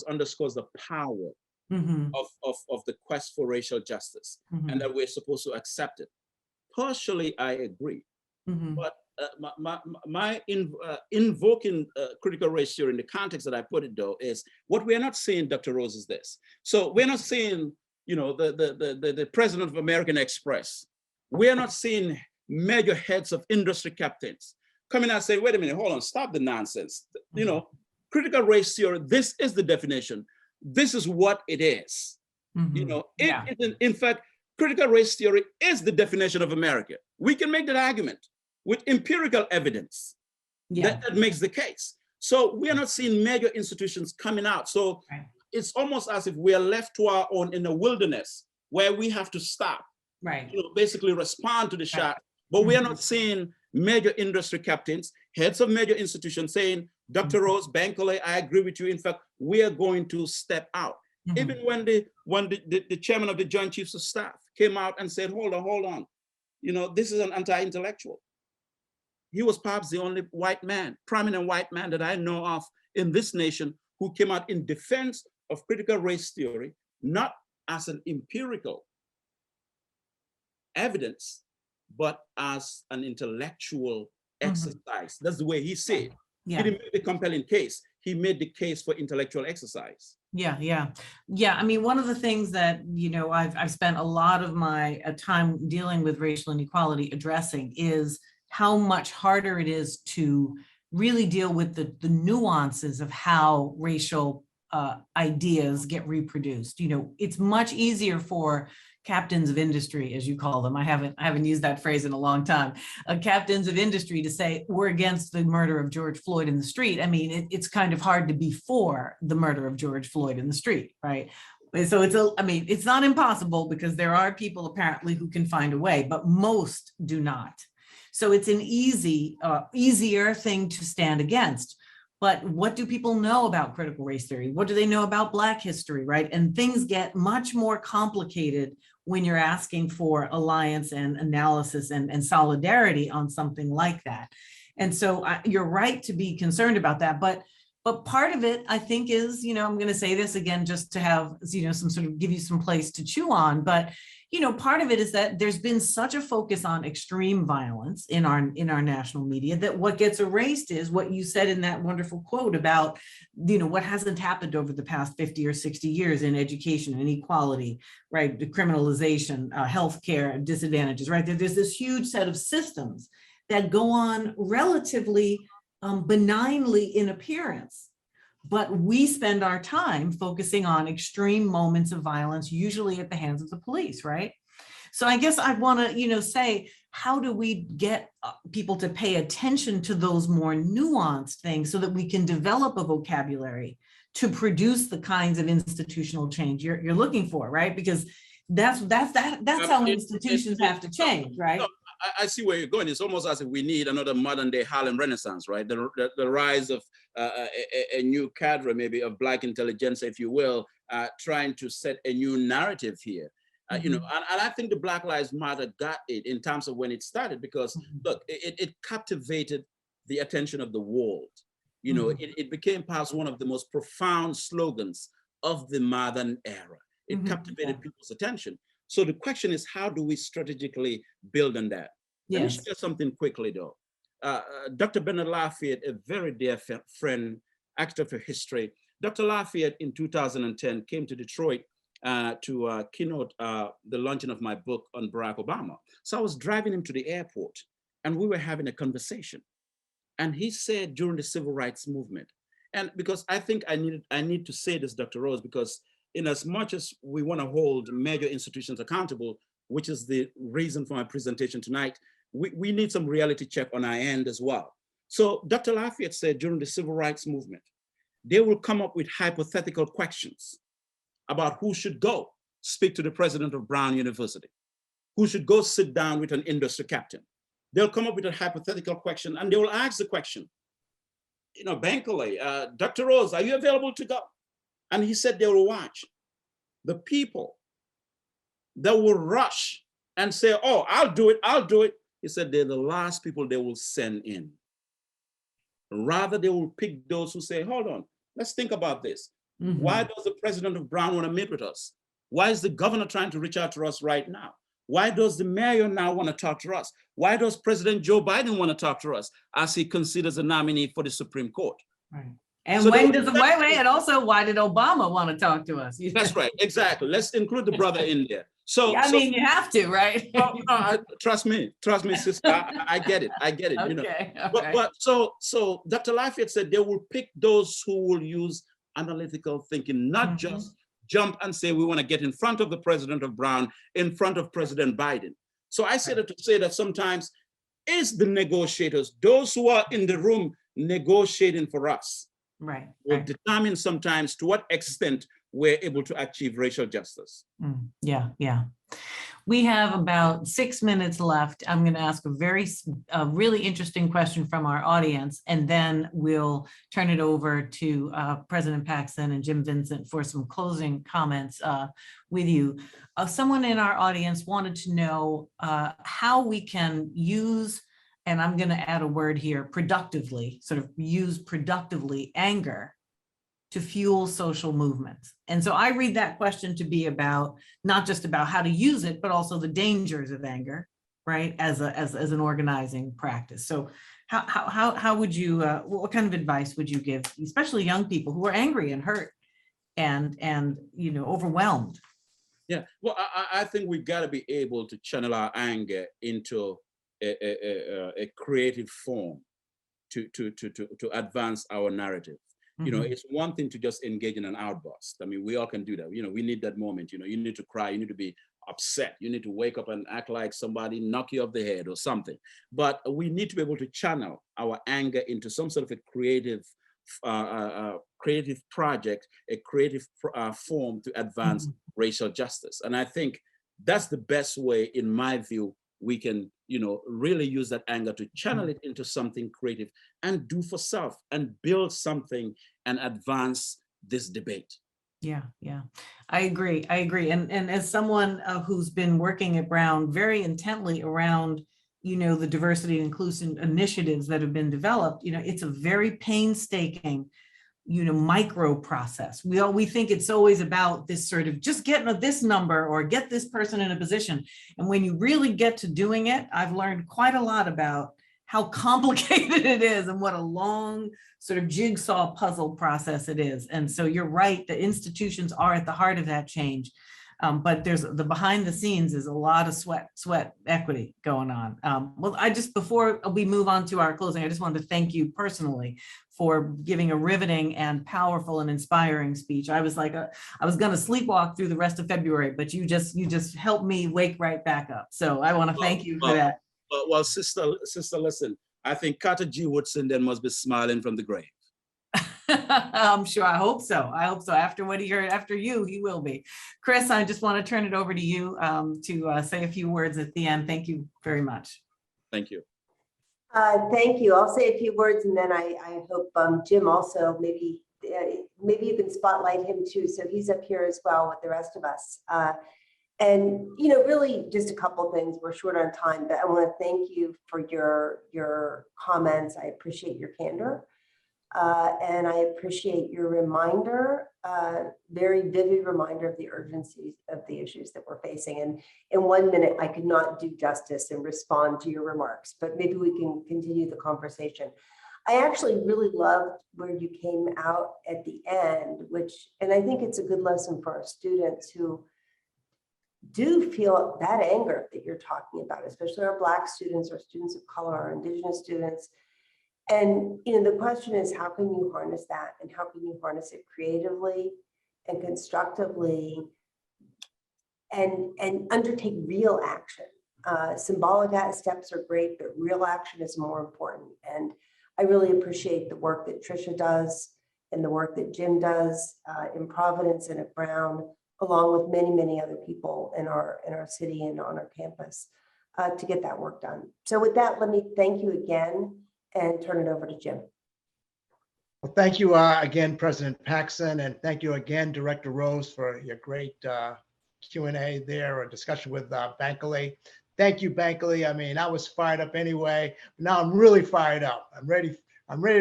underscores the power of the quest for racial justice, and that we're supposed to accept it. Partially, I agree, but my invoking critical race theory in the context that I put it, though, is what we're not seeing, Dr. Rose, is this. So we're not seeing, the president of American Express. We're not seeing major heads of industry captains coming out and saying, wait a minute, hold on, stop the nonsense. Critical race theory, this is the definition. This is what it is. In fact, critical race theory is the definition of America. We can make that argument with empirical evidence that makes the case. So we are not seeing major institutions coming out. So it's almost as if we are left to our own in the wilderness where we have to stop, basically respond to the shot. But we are not seeing major industry captains, heads of major institutions saying, Dr. Rose, Bankole, I agree with you. In fact, we are going to step out. Even when the chairman of the Joint Chiefs of Staff came out and said, hold on, this is an anti-intellectual. He was perhaps the only prominent white man that I know of in this nation who came out in defense of critical race theory, not as an empirical evidence, but as an intellectual exercise. That's the way he said it. He didn't make the compelling case. He made the case for intellectual exercise. Yeah. I mean, one of the things that, I've spent a lot of my time dealing with racial inequality addressing is how much harder it is to really deal with the nuances of how racial ideas get reproduced. It's much easier for captains of industry, as you call them. I haven't used that phrase in a long time. Captains of industry to say we're against the murder of George Floyd in the street. I mean, it's kind of hard to be for the murder of George Floyd in the street, right? So it's not impossible, because there are people apparently who can find a way, but most do not. So it's an easier thing to stand against. But what do people know about critical race theory? What do they know about Black history, right? And things get much more complicated when you're asking for alliance and analysis and solidarity on something like that. And so you're right to be concerned about that. But part of it, I think, is, I'm going to say this again, just to have, some sort of give you some place to chew on. But, part of it is that there's been such a focus on extreme violence in our national media that what gets erased is what you said in that wonderful quote about, what hasn't happened over the past 50 or 60 years in education, inequality, right? The criminalization, healthcare disadvantages, right? There's this huge set of systems that go on relatively benignly in appearance, but we spend our time focusing on extreme moments of violence, usually at the hands of the police, right? So I guess I want to, say, how do we get people to pay attention to those more nuanced things so that we can develop a vocabulary to produce the kinds of institutional change you're looking for, right? Because that's how institutions have to change, right? I see where you're going. It's almost as if we need another modern day Harlem Renaissance, right? The rise of a new cadre, maybe of Black intelligentsia, if you will, trying to set a new narrative here. And I think the Black Lives Matter got it in terms of when it started, because look, it captivated the attention of the world. It became perhaps one of the most profound slogans of the modern era. It captivated people's attention. So the question is, how do we strategically build on that? Let me share something quickly, though. Dr. Bernard Lafayette, a very dear friend, actor for history. Dr. Lafayette in 2010 came to Detroit to keynote the launching of my book on Barack Obama. So I was driving him to the airport and we were having a conversation. And he said during the civil rights movement, and because I think I need to say this, Dr. Rose, because in as much as we want to hold major institutions accountable, which is the reason for my presentation tonight, we need some reality check on our end as well. So Dr. Lafayette said during the civil rights movement, they will come up with hypothetical questions about who should go speak to the president of Brown University, who should go sit down with an industry captain. They'll come up with a hypothetical question and they will ask the question, Bankole, Dr. Rose, are you available to go? And he said they will watch. The people that will rush and say, oh, I'll do it. He said they're the last people they will send in. Rather, they will pick those who say, hold on, let's think about this. Why does the president of Brown want to meet with us? Why is the governor trying to reach out to us right now? Why does the mayor now want to talk to us? Why does President Joe Biden want to talk to us as he considers a nominee for the Supreme Court? Right. And so and also, why did Obama want to talk to us? That's right, exactly. Let's include the brother in there. So I mean, you have to, right? Trust me, sister. I get it. Okay, But so Dr. Lafayette said they will pick those who will use analytical thinking, not just jump and say we want to get in front of the president of Brown, in front of President Biden. So I said to say that sometimes it's the negotiators, those who are in the room negotiating for us. Will determine sometimes to what extent we're able to achieve racial justice. Yeah. We have about 6 minutes left. I'm going to ask a really interesting question from our audience, and then we'll turn it over to President Paxson and Jim Vincent for some closing comments with you. Someone in our audience wanted to know how we can use, and I'm going to add a word here, productively, sort of use productively anger to fuel social movements. And so I read that question to be about, not just about how to use it, but also the dangers of anger, right, as an organizing practice. So how would you, what kind of advice would you give, especially young people who are angry and hurt and overwhelmed? Yeah, well, I think we've got to be able to channel our anger into a creative form to advance our narrative. It's one thing to just engage in an outburst. I mean, we all can do that. We need that moment. You need to cry. You need to be upset. You need to wake up and act like somebody knock you off the head or something. But we need to be able to channel our anger into some sort of a creative project, a creative form to advance racial justice. And I think that's the best way, in my view, we can, really use that anger to channel it into something creative and do for self and build something and advance this debate. Yeah, I agree. And as someone who's been working at Brown very intently around, the diversity and inclusion initiatives that have been developed, it's a very painstaking, micro process. We think it's always about this sort of just getting this number or get this person in a position. And when you really get to doing it, I've learned quite a lot about how complicated it is and what a long sort of jigsaw puzzle process it is. And so you're right, the institutions are at the heart of that change. But there's the behind the scenes is a lot of sweat equity going on. Well, before we move on to our closing, I just wanted to thank you personally for giving a riveting and powerful and inspiring speech. I was like, I was going to sleepwalk through the rest of February, but you just helped me wake right back up. So I want to thank you for that. Well, sister, listen, I think Carter G. Woodson then must be smiling from the grave. I'm sure. I hope so. After what he heard, after you, he will be. Chris, I just want to turn it over to you to say a few words at the end. Thank you very much. Thank you. Thank you. I'll say a few words, and then I hope Jim also maybe you can spotlight him too. So he's up here as well with the rest of us. And really just a couple things. We're short on time, but I want to thank you for your comments. I appreciate your candor. And I appreciate your reminder, very vivid reminder of the urgency of the issues that we're facing. And in 1 minute, I could not do justice and respond to your remarks, but maybe we can continue the conversation. I actually really loved where you came out at the end, and I think it's a good lesson for our students who do feel that anger that you're talking about, especially our Black students, our students of color, our Indigenous students. And the question is, how can you harness that, and how can you harness it creatively and constructively, and undertake real action? Symbolic steps are great, but real action is more important. And I really appreciate the work that Tricia does and the work that Jim does in Providence and at Brown, along with many, many other people in our city and on our campus to get that work done. So with that, let me thank you again and turn it over to Jim. Well, thank you again, President Paxson, and thank you again, Director Rose, for your great Q&A there, or discussion with Bankole. Thank you, Bankole. I mean, I was fired up anyway. Now I'm really fired up. I'm ready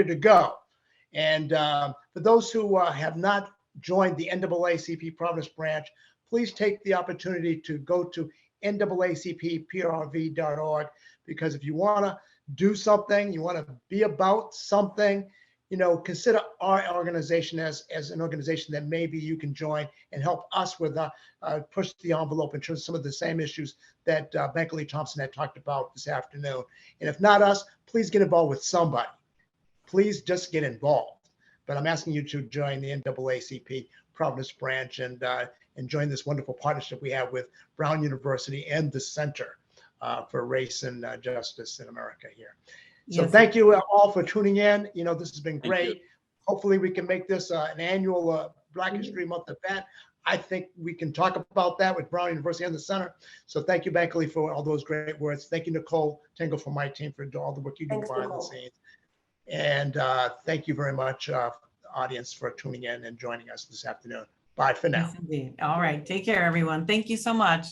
to go. And for those who have not joined the NAACP Providence Branch, please take the opportunity to go to naacpprv.org, because if you want to do something, you want to be about something, consider our organization as an organization that maybe you can join and help us with push the envelope in terms of some of the same issues that Bankole Thompson had talked about this afternoon. And if not us, please get involved with somebody. Please just get involved. But I'm asking you to join the NAACP Providence Branch and join this wonderful partnership we have with Brown University and the Center for Race and Justice in America here. So yes. Thank you all for tuning in. This has been great. Hopefully we can make this an annual Black History Month event. I think we can talk about that with Brown University and the Center. So thank you, Bankole, for all those great words. Thank you, Nicole Tingle, from my team, for all the work you do behind the scenes. And thank you very much, audience, for tuning in and joining us this afternoon. Bye for now. Yes, indeed. All right. Take care, everyone. Thank you so much.